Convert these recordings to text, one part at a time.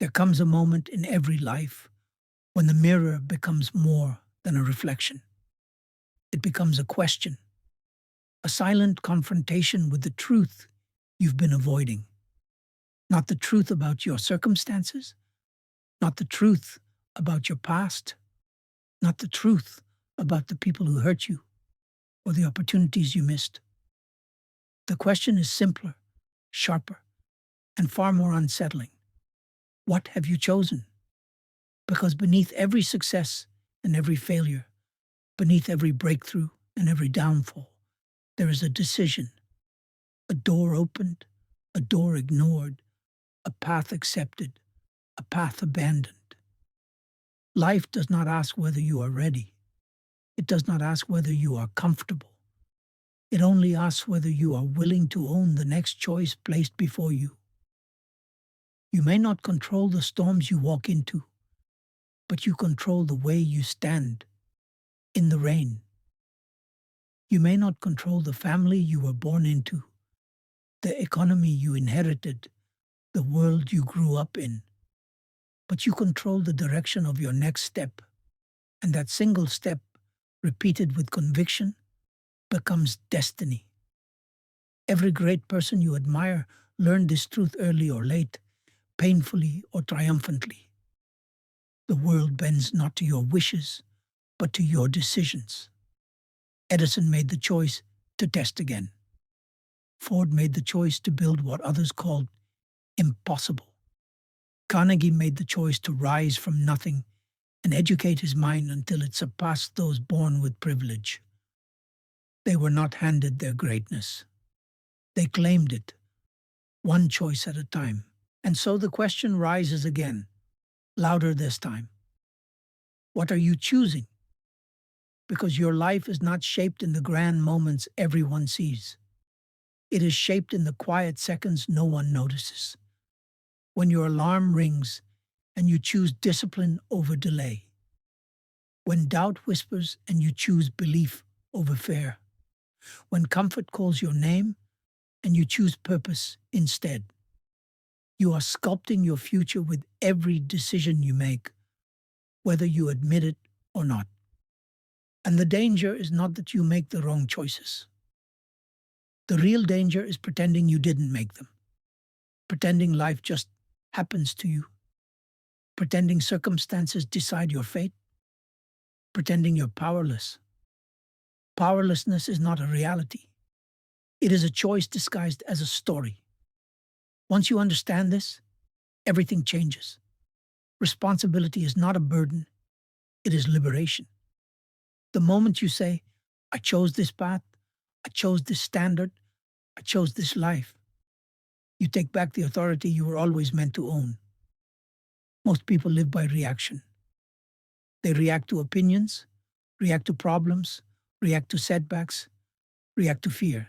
There comes a moment in every life when the mirror becomes more than a reflection. It becomes a question, a silent confrontation with the truth you've been avoiding. Not the truth about your circumstances, not the truth about your past, not the truth about the people who hurt you or the opportunities you missed. The question is simpler, sharper, and far more unsettling. What have you chosen? Because beneath every success and every failure, beneath every breakthrough and every downfall, there is a decision, a door opened, a door ignored, a path accepted, a path abandoned. Life does not ask whether you are ready. It does not ask whether you are comfortable. It only asks whether you are willing to own the next choice placed before you. You may not control the storms you walk into, but you control the way you stand in the rain. You may not control the family you were born into, the economy you inherited, the world you grew up in, but you control the direction of your next step, and that single step, repeated with conviction, becomes destiny. Every great person you admire learned this truth early or late, painfully or triumphantly. The world bends not to your wishes, but to your decisions. Edison made the choice to test again. Ford made the choice to build what others called impossible. Carnegie made the choice to rise from nothing and educate his mind until it surpassed those born with privilege. They were not handed their greatness. They claimed it, one choice at a time. And so the question rises again, louder this time. What are you choosing? Because your life is not shaped in the grand moments everyone sees. It is shaped in the quiet seconds no one notices. When your alarm rings and you choose discipline over delay. When doubt whispers and you choose belief over fear. When comfort calls your name and you choose purpose instead. You are sculpting your future with every decision you make, whether you admit it or not. And the danger is not that you make the wrong choices. The real danger is pretending you didn't make them, pretending life just happens to you, pretending circumstances decide your fate, pretending you're powerless. Powerlessness is not a reality. It is a choice disguised as a story. Once you understand this, everything changes. Responsibility is not a burden, it is liberation. The moment you say, I chose this path, I chose this standard, I chose this life, you take back the authority you were always meant to own. Most people live by reaction. They react to opinions, react to problems, react to setbacks, react to fear.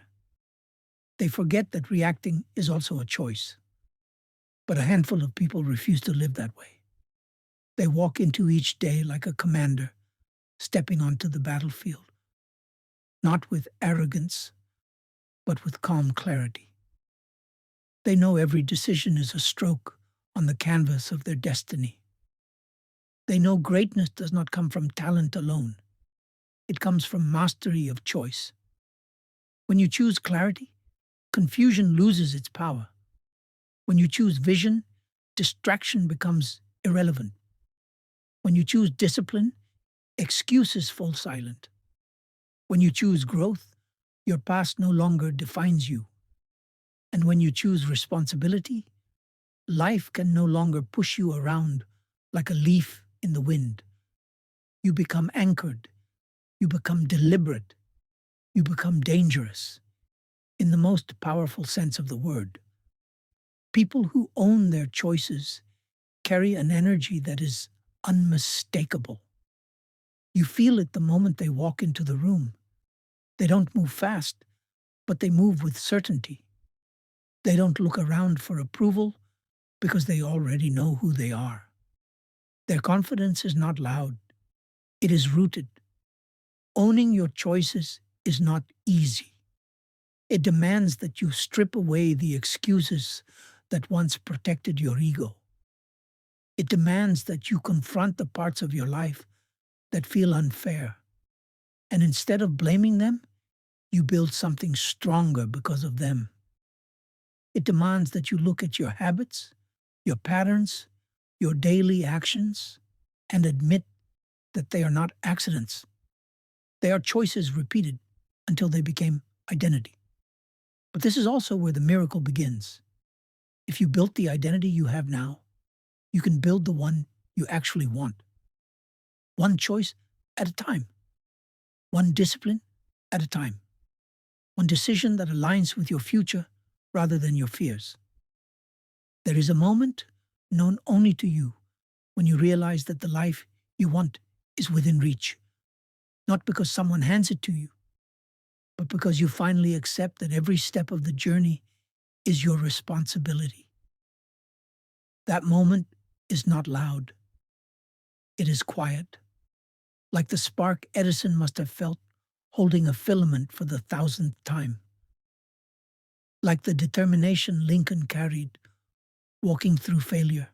They forget that reacting is also a choice. But a handful of people refuse to live that way. They walk into each day like a commander, stepping onto the battlefield, not with arrogance, but with calm clarity. They know every decision is a stroke on the canvas of their destiny. They know greatness does not come from talent alone. It comes from mastery of choice. When you choose clarity, confusion loses its power. When you choose vision, distraction becomes irrelevant. When you choose discipline, excuses fall silent. When you choose growth, your past no longer defines you. And when you choose responsibility, life can no longer push you around like a leaf in the wind. You become anchored. You become deliberate. You become dangerous, in the most powerful sense of the word. People who own their choices carry an energy that is unmistakable. You feel it the moment they walk into the room. They don't move fast, but they move with certainty. They don't look around for approval because they already know who they are. Their confidence is not loud. It is rooted. Owning your choices is not easy. It demands that you strip away the excuses that once protected your ego. It demands that you confront the parts of your life that feel unfair, and instead of blaming them, you build something stronger because of them. It demands that you look at your habits, your patterns, your daily actions, and admit that they are not accidents. They are choices repeated until they became identity. But this is also where the miracle begins. If you built the identity you have now, you can build the one you actually want. One choice at a time. One discipline at a time. One decision that aligns with your future rather than your fears. There is a moment known only to you when you realize that the life you want is within reach, not because someone hands it to you, but because you finally accept that every step of the journey is your responsibility. That moment is not loud. It is quiet, like the spark Edison must have felt holding a filament for the thousandth time, like the determination Lincoln carried walking through failure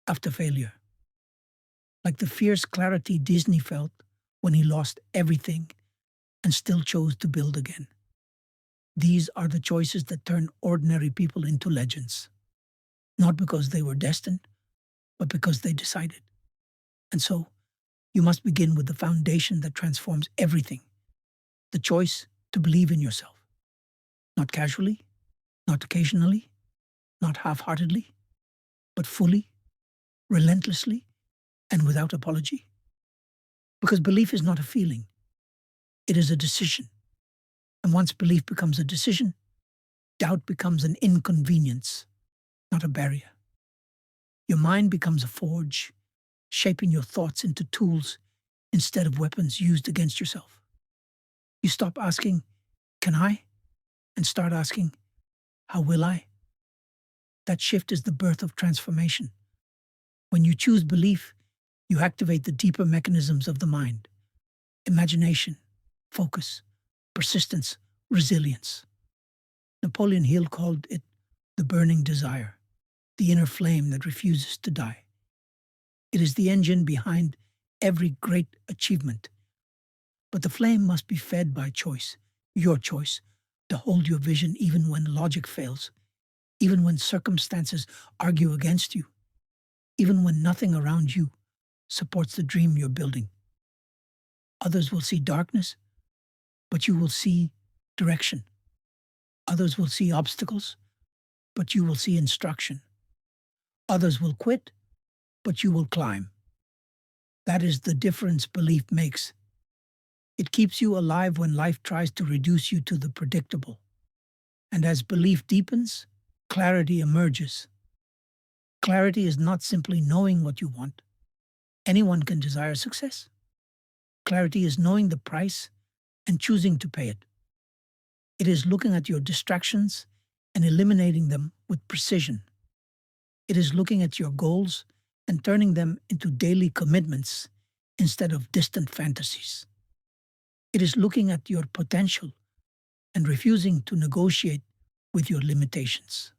after failure, like the fierce clarity Disney felt when he lost everything and still chose to build again. These are the choices that turn ordinary people into legends, not because they were destined, but because they decided. And so, you must begin with the foundation that transforms everything, the choice to believe in yourself. Not casually, not occasionally, not half-heartedly, but fully, relentlessly, and without apology. Because belief is not a feeling, it is a decision. And once belief becomes a decision, doubt becomes an inconvenience, not a barrier. Your mind becomes a forge, shaping your thoughts into tools instead of weapons used against yourself. You stop asking, "Can I?" and start asking, "How will I?" That shift is the birth of transformation. When you choose belief, you activate the deeper mechanisms of the mind: imagination, focus, persistence, resilience. Napoleon Hill called it the burning desire, the inner flame that refuses to die. It is the engine behind every great achievement. But the flame must be fed by choice, your choice, to hold your vision even when logic fails, even when circumstances argue against you, even when nothing around you supports the dream you're building. Others will see darkness, but you will see direction. Others will see obstacles, but you will see instruction. Others will quit, but you will climb. That is the difference belief makes. It keeps you alive when life tries to reduce you to the predictable. And as belief deepens, clarity emerges. Clarity is not simply knowing what you want. Anyone can desire success. Clarity is knowing the price and choosing to pay it. It is looking at your distractions and eliminating them with precision. It is looking at your goals and turning them into daily commitments instead of distant fantasies. It is looking at your potential and refusing to negotiate with your limitations.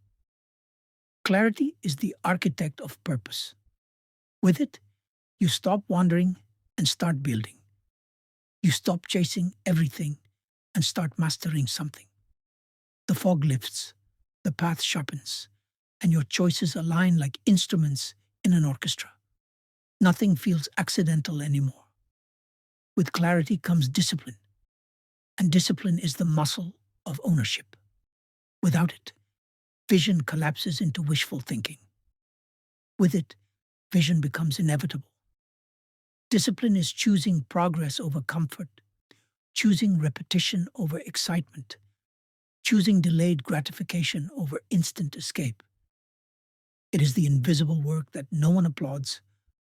Clarity is the architect of purpose. With it, you stop wandering and start building. You stop chasing everything and start mastering something. The fog lifts, the path sharpens, and your choices align like instruments in an orchestra. Nothing feels accidental anymore. With clarity comes discipline, and discipline is the muscle of ownership. Without it, vision collapses into wishful thinking. With it, vision becomes inevitable. Discipline is choosing progress over comfort, choosing repetition over excitement, choosing delayed gratification over instant escape. It is the invisible work that no one applauds,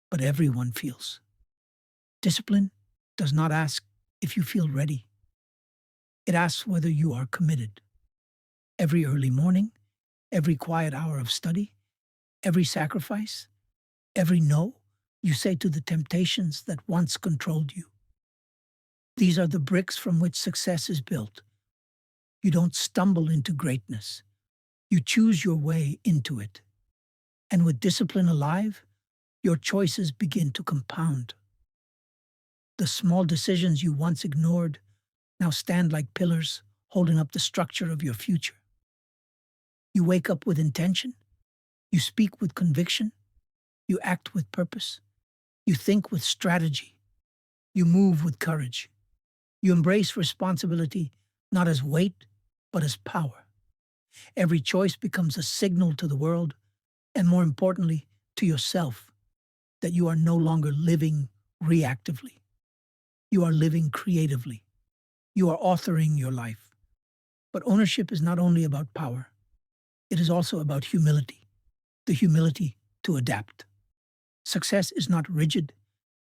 but everyone feels. Discipline does not ask if you feel ready. It asks whether you are committed. Every early morning, every quiet hour of study, every sacrifice, every no you say to the temptations that once controlled you. These are the bricks from which success is built. You don't stumble into greatness. You choose your way into it. And with discipline alive, your choices begin to compound. The small decisions you once ignored now stand like pillars holding up the structure of your future. You wake up with intention, you speak with conviction, you act with purpose, you think with strategy, you move with courage. You embrace responsibility not as weight, but as power. Every choice becomes a signal to the world, and more importantly, to yourself, that you are no longer living reactively. You are living creatively. You are authoring your life. But ownership is not only about power, it is also about humility, the humility to adapt. Success is not rigid,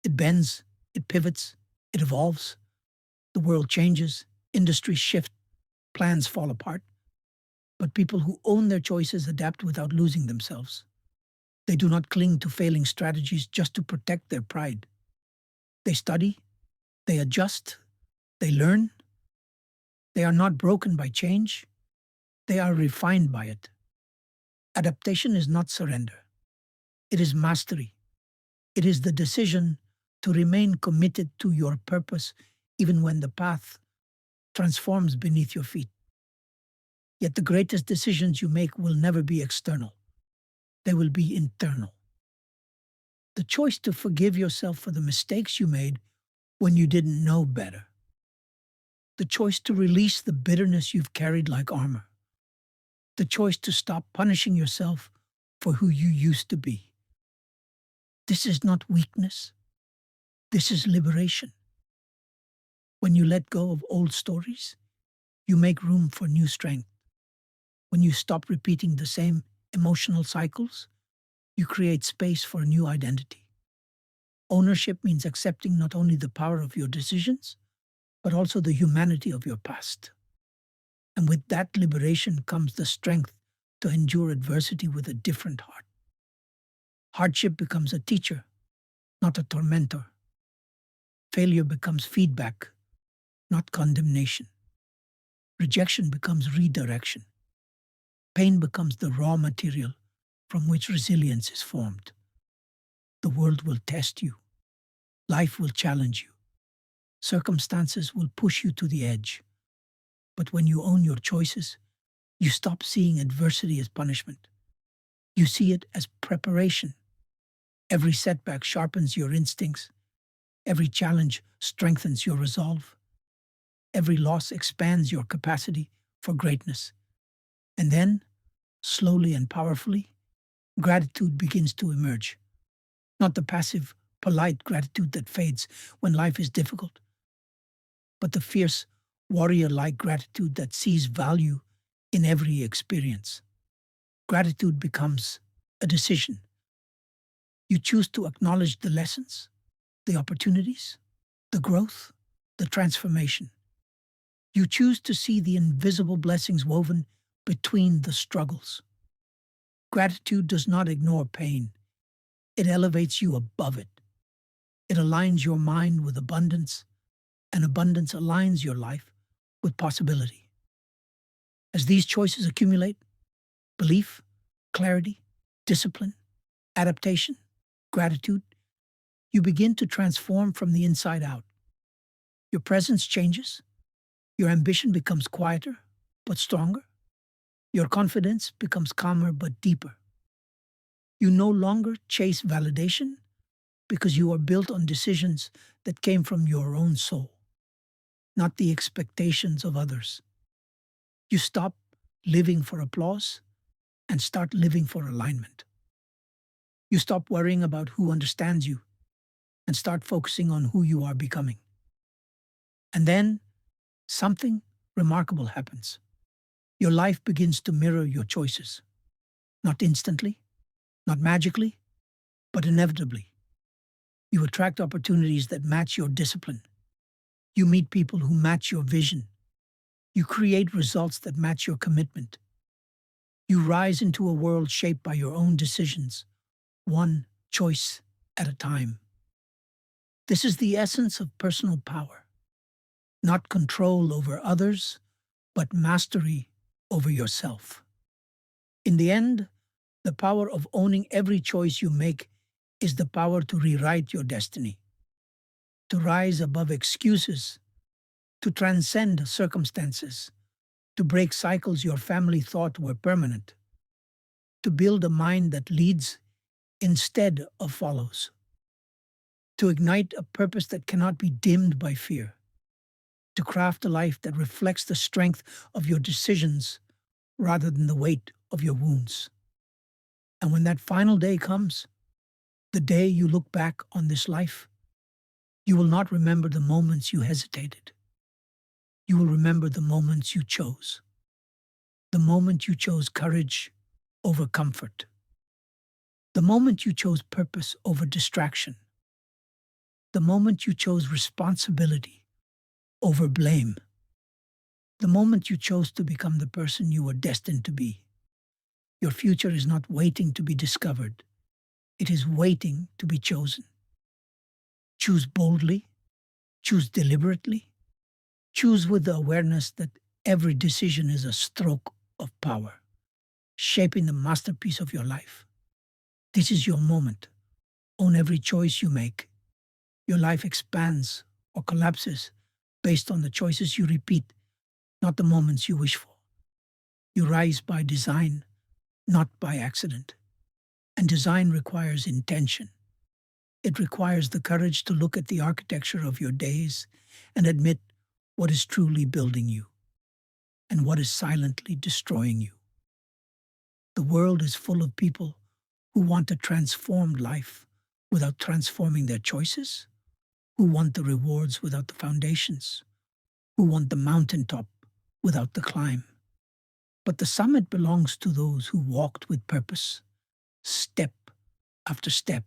it bends, it pivots, it evolves. The world changes, industries shift, plans fall apart. But people who own their choices adapt without losing themselves. They do not cling to failing strategies just to protect their pride. They study, they adjust, they learn. They are not broken by change, they are refined by it. Adaptation is not surrender, it is mastery. It is the decision to remain committed to your purpose even when the path transforms beneath your feet. Yet the greatest decisions you make will never be external, they will be internal. The choice to forgive yourself for the mistakes you made when you didn't know better. The choice to release the bitterness you've carried like armor. The choice to stop punishing yourself for who you used to be. This is not weakness. This is liberation. When you let go of old stories, you make room for new strength. When you stop repeating the same emotional cycles, you create space for a new identity. Ownership means accepting not only the power of your decisions, but also the humanity of your past. And with that liberation comes the strength to endure adversity with a different heart. Hardship becomes a teacher, not a tormentor. Failure becomes feedback, not condemnation. Rejection becomes redirection. Pain becomes the raw material from which resilience is formed. The world will test you. Life will challenge you. Circumstances will push you to the edge. But when you own your choices, you stop seeing adversity as punishment. You see it as preparation. Every setback sharpens your instincts. Every challenge strengthens your resolve. Every loss expands your capacity for greatness. And then, slowly and powerfully, gratitude begins to emerge. Not the passive, polite gratitude that fades when life is difficult, but the fierce, warrior-like gratitude that sees value in every experience. Gratitude becomes a decision. You choose to acknowledge the lessons, the opportunities, the growth, the transformation. You choose to see the invisible blessings woven between the struggles. Gratitude does not ignore pain. It elevates you above it. It aligns your mind with abundance, and abundance aligns your life with possibility. As these choices accumulate, belief, clarity, discipline, adaptation, gratitude, you begin to transform from the inside out. Your presence changes, your ambition becomes quieter but stronger, your confidence becomes calmer but deeper. You no longer chase validation because you are built on decisions that came from your own soul, not the expectations of others. You stop living for applause and start living for alignment. You stop worrying about who understands you and start focusing on who you are becoming. And then something remarkable happens. Your life begins to mirror your choices, not instantly, not magically, but inevitably. You attract opportunities that match your discipline. You meet people who match your vision. You create results that match your commitment. You rise into a world shaped by your own decisions, one choice at a time. This is the essence of personal power. Not control over others, but mastery over yourself. In the end, the power of owning every choice you make is the power to rewrite your destiny, to rise above excuses, to transcend circumstances, to break cycles your family thought were permanent, to build a mind that leads instead of follows, to ignite a purpose that cannot be dimmed by fear, to craft a life that reflects the strength of your decisions rather than the weight of your wounds. And when that final day comes, the day you look back on this life, you will not remember the moments you hesitated. You will remember the moments you chose. The moment you chose courage over comfort. The moment you chose purpose over distraction. The moment you chose responsibility over blame. The moment you chose to become the person you were destined to be. Your future is not waiting to be discovered. It is waiting to be chosen. Choose boldly. Choose deliberately. Choose with the awareness that every decision is a stroke of power, shaping the masterpiece of your life. This is your moment. Own every choice you make. Your life expands or collapses based on the choices you repeat, not the moments you wish for. You rise by design, not by accident. And design requires intention. It requires the courage to look at the architecture of your days and admit what is truly building you and what is silently destroying you. The world is full of people who want a transformed life without transforming their choices, who want the rewards without the foundations, who want the mountaintop without the climb. But the summit belongs to those who walked with purpose, step after step,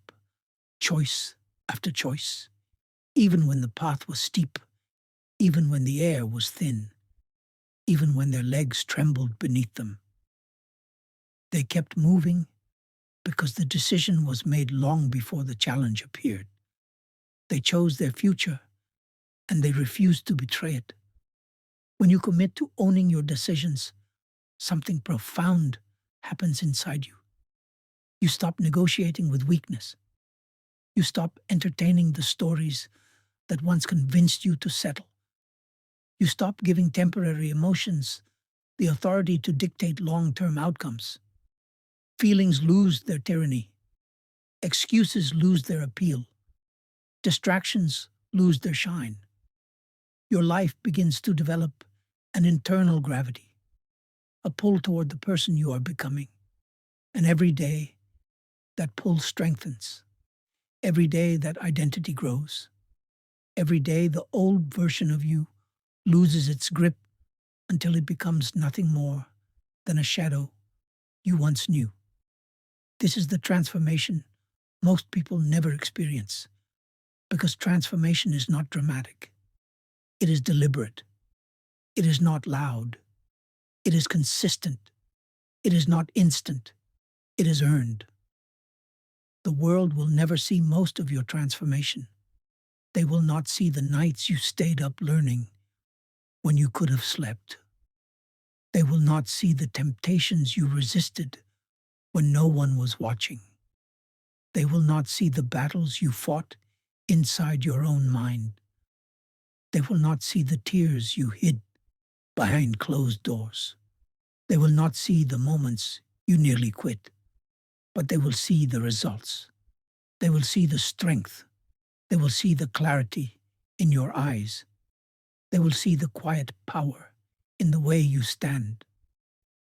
choice after choice, even when the path was steep, even when the air was thin, even when their legs trembled beneath them. They kept moving because the decision was made long before the challenge appeared. They chose their future, and they refused to betray it. When you commit to owning your decisions, something profound happens inside you. You stop negotiating with weakness. You stop entertaining the stories that once convinced you to settle. You stop giving temporary emotions the authority to dictate long-term outcomes. Feelings lose their tyranny. Excuses lose their appeal. Distractions lose their shine. Your life begins to develop an internal gravity, a pull toward the person you are becoming. And every day, that pull strengthens. Every day, that identity grows. Every day, the old version of you loses its grip until it becomes nothing more than a shadow you once knew. This is the transformation most people never experience, because transformation is not dramatic. It is deliberate. It is not loud. It is consistent. It is not instant. It is earned. The world will never see most of your transformation. They will not see the nights you stayed up learning when you could have slept. They will not see the temptations you resisted when no one was watching. They will not see the battles you fought inside your own mind. They will not see the tears you hid behind closed doors. They will not see the moments you nearly quit, but they will see the results. They will see the strength. They will see the clarity in your eyes. They will see the quiet power in the way you stand.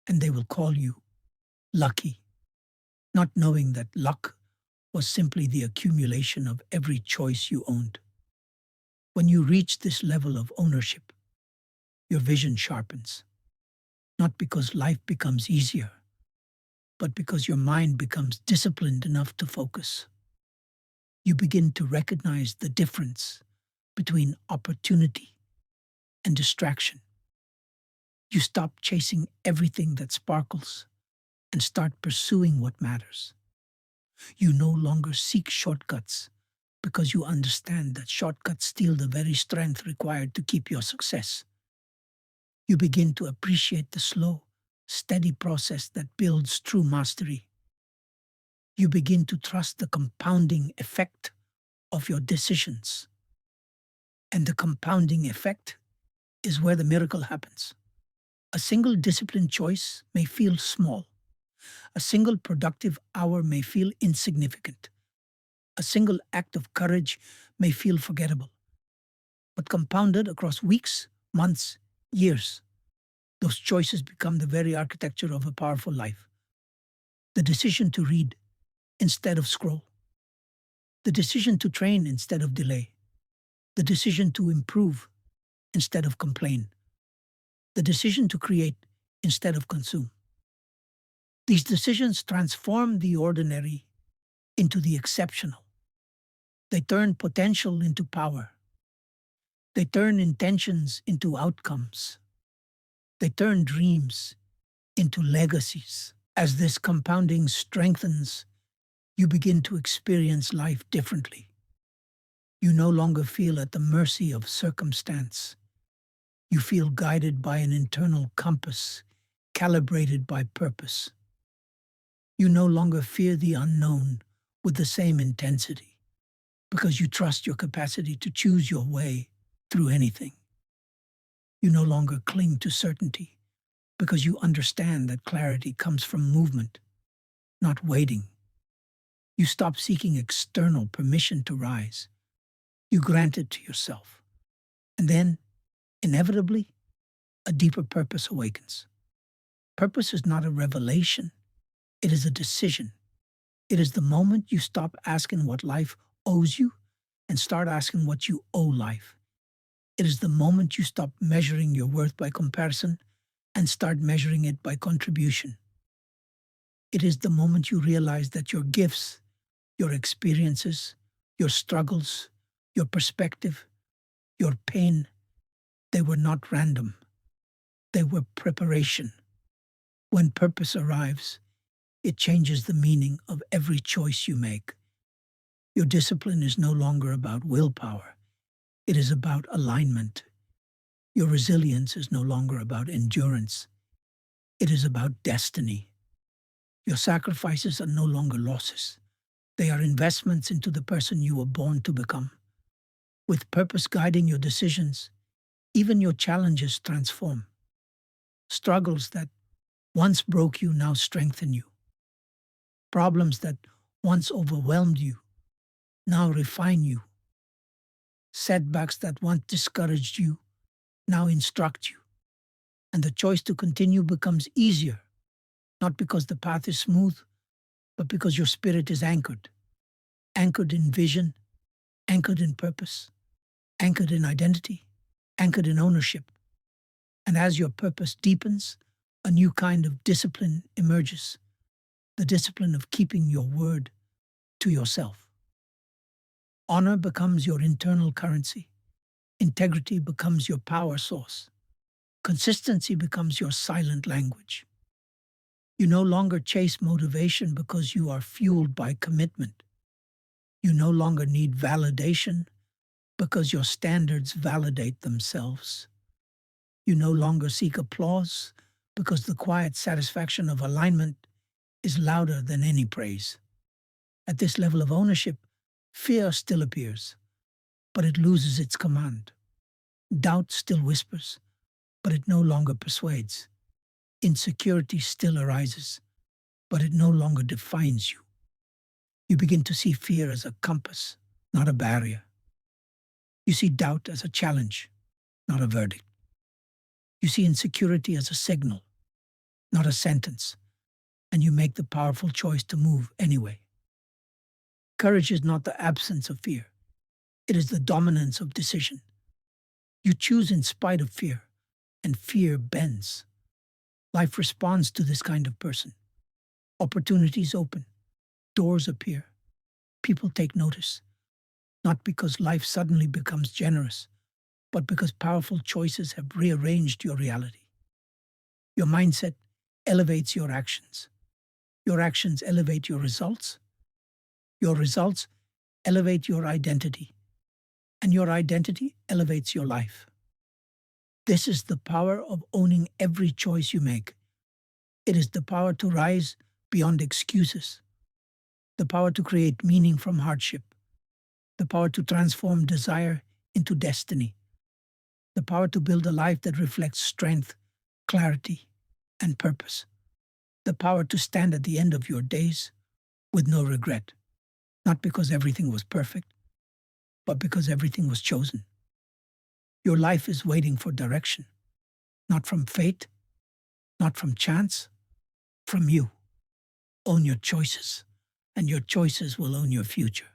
And they will call you lucky, not knowing that luck was simply the accumulation of every choice you owned. When you reach this level of ownership, your vision sharpens, not because life becomes easier, but because your mind becomes disciplined enough to focus. You begin to recognize the difference between opportunity and distraction. You stop chasing everything that sparkles and start pursuing what matters. You no longer seek shortcuts because you understand that shortcuts steal the very strength required to keep your success. You begin to appreciate the slow, steady process that builds true mastery. You begin to trust the compounding effect of your decisions. And the compounding effect is where the miracle happens. A single disciplined choice may feel small. A single productive hour may feel insignificant. A single act of courage may feel forgettable. But compounded across weeks, months, years, those choices become the very architecture of a powerful life. The decision to read instead of scroll. The decision to train instead of delay. The decision to improve instead of complain. The decision to create instead of consume. These decisions transform the ordinary into the exceptional. They turn potential into power. They turn intentions into outcomes. They turn dreams into legacies. As this compounding strengthens, you begin to experience life differently. You no longer feel at the mercy of circumstance. You feel guided by an internal compass, calibrated by purpose. You no longer fear the unknown with the same intensity because you trust your capacity to choose your way through anything. You no longer cling to certainty because you understand that clarity comes from movement, not waiting. You stop seeking external permission to rise. You grant it to yourself. And then, inevitably, a deeper purpose awakens. Purpose is not a revelation, it is a decision. It is the moment you stop asking what life owes you and start asking what you owe life. It is the moment you stop measuring your worth by comparison and start measuring it by contribution. It is the moment you realize that your gifts, your experiences, your struggles, your perspective, your pain, they were not random. They were preparation. When purpose arrives, it changes the meaning of every choice you make. Your discipline is no longer about willpower. It is about alignment. Your resilience is no longer about endurance. It is about destiny. Your sacrifices are no longer losses. They are investments into the person you were born to become. With purpose guiding your decisions, even your challenges transform. Struggles that once broke you now strengthen you. Problems that once overwhelmed you now refine you. Setbacks that once discouraged you now instruct you. And the choice to continue becomes easier, not because the path is smooth, but because your spirit is anchored. Anchored in vision, anchored in purpose, anchored in identity, anchored in ownership. And as your purpose deepens, a new kind of discipline emerges, the discipline of keeping your word to yourself. Honor becomes your internal currency. Integrity becomes your power source. Consistency becomes your silent language. You no longer chase motivation because you are fueled by commitment. You no longer need validation because your standards validate themselves. You no longer seek applause because the quiet satisfaction of alignment is louder than any praise. At this level of ownership, fear still appears, but it loses its command. Doubt still whispers, but it no longer persuades. Insecurity still arises, but it no longer defines you. You begin to see fear as a compass, not a barrier. You see doubt as a challenge, not a verdict. You see insecurity as a signal, not a sentence, and you make the powerful choice to move anyway. Courage is not the absence of fear. It is the dominance of decision. You choose in spite of fear, and fear bends. Life responds to this kind of person. Opportunities open, doors appear, people take notice, not because life suddenly becomes generous, but because powerful choices have rearranged your reality. Your mindset elevates your actions. Your actions elevate your results. Your results elevate your identity. And your identity elevates your life. This is the power of owning every choice you make. It is the power to rise beyond excuses, the power to create meaning from hardship, the power to transform desire into destiny, the power to build a life that reflects strength, clarity, and purpose, the power to stand at the end of your days with no regret, not because everything was perfect, but because everything was chosen. Your life is waiting for direction, not from fate, not from chance, from you. Own your choices, and your choices will own your future.